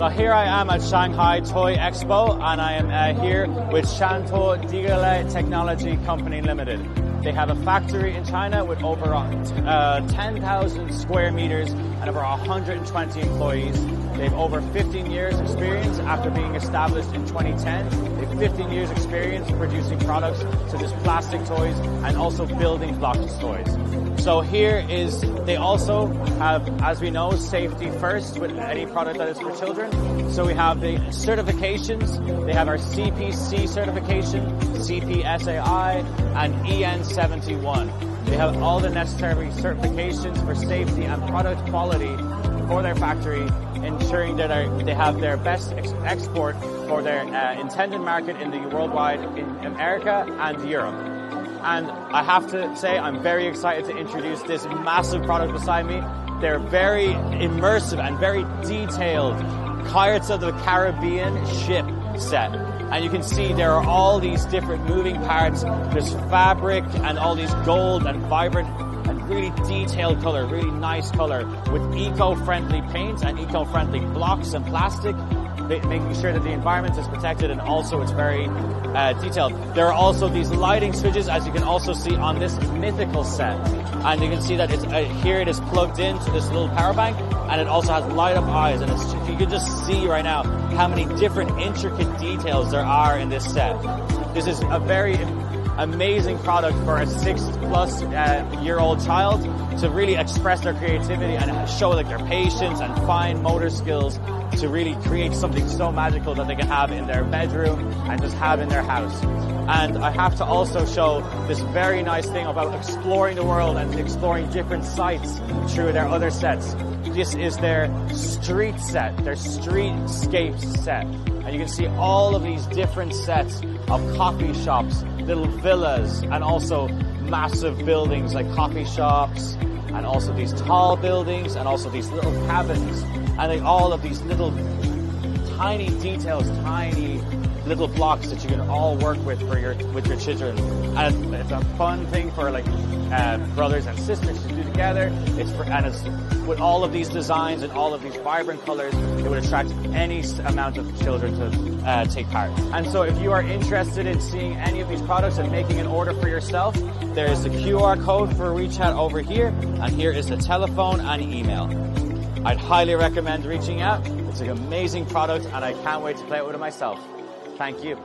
So here I am at Shanghai Toy Expo, and I am here with Shantou Digele Technology Co Limited. They have a factory in China with over 10,000 square meters and over 120 employees. They have over 15 years experience after being established in 2010. They have 15 years experience producing products such as plastic toys and also building blocks toys. So here is, they also have, as we know, safety first with any product that is for children. So we have the certifications. They have our CPC certification, CPSIA, and EN71. They have all the necessary certifications for safety and product quality for their factory, ensuring that they have their best export for their intended market in the worldwide, in America and Europe. And I have to say, I'm very excited to introduce this massive product beside me. They're very immersive and very detailed Pirates of the Caribbean ship set. And you can see there are all these different moving parts. There's fabric and all these gold and vibrant and really detailed color, really nice color with eco-friendly paint and eco-friendly blocks and plastic, making sure that the environment is protected, and also it's very detailed. There are also these lighting switches, as you can also see on this mythical set. And you can see that it's here it is plugged into this little power bank, and it also has light up eyes. And you can just see right now how many different intricate details there are in this set. This is a very amazing product for a 6+ year old child to really express their creativity and show like their patience and fine motor skills to really create something so magical that they can have in their bedroom and just have in their house. And I have to also show this very nice thing about exploring the world and exploring different sites through their other sets. This is their street set, their streetscape set. And you can see all of these different sets of coffee shops, little villas, and also massive buildings like coffee shops, and also these tall buildings, and also these little cabins, and all of these little tiny details, tiny little blocks that you can all work with with your children. And it's a fun thing for like brothers and sisters to do together. It's with all of these designs and all of these vibrant colors, it would attract any amount of children to take part. And so if you are interested in seeing any of these products and making an order for yourself, there is the QR code for WeChat over here, and here is the telephone and email. I'd highly recommend reaching out. It's an amazing product, and I can't wait to play it with it myself. Thank you.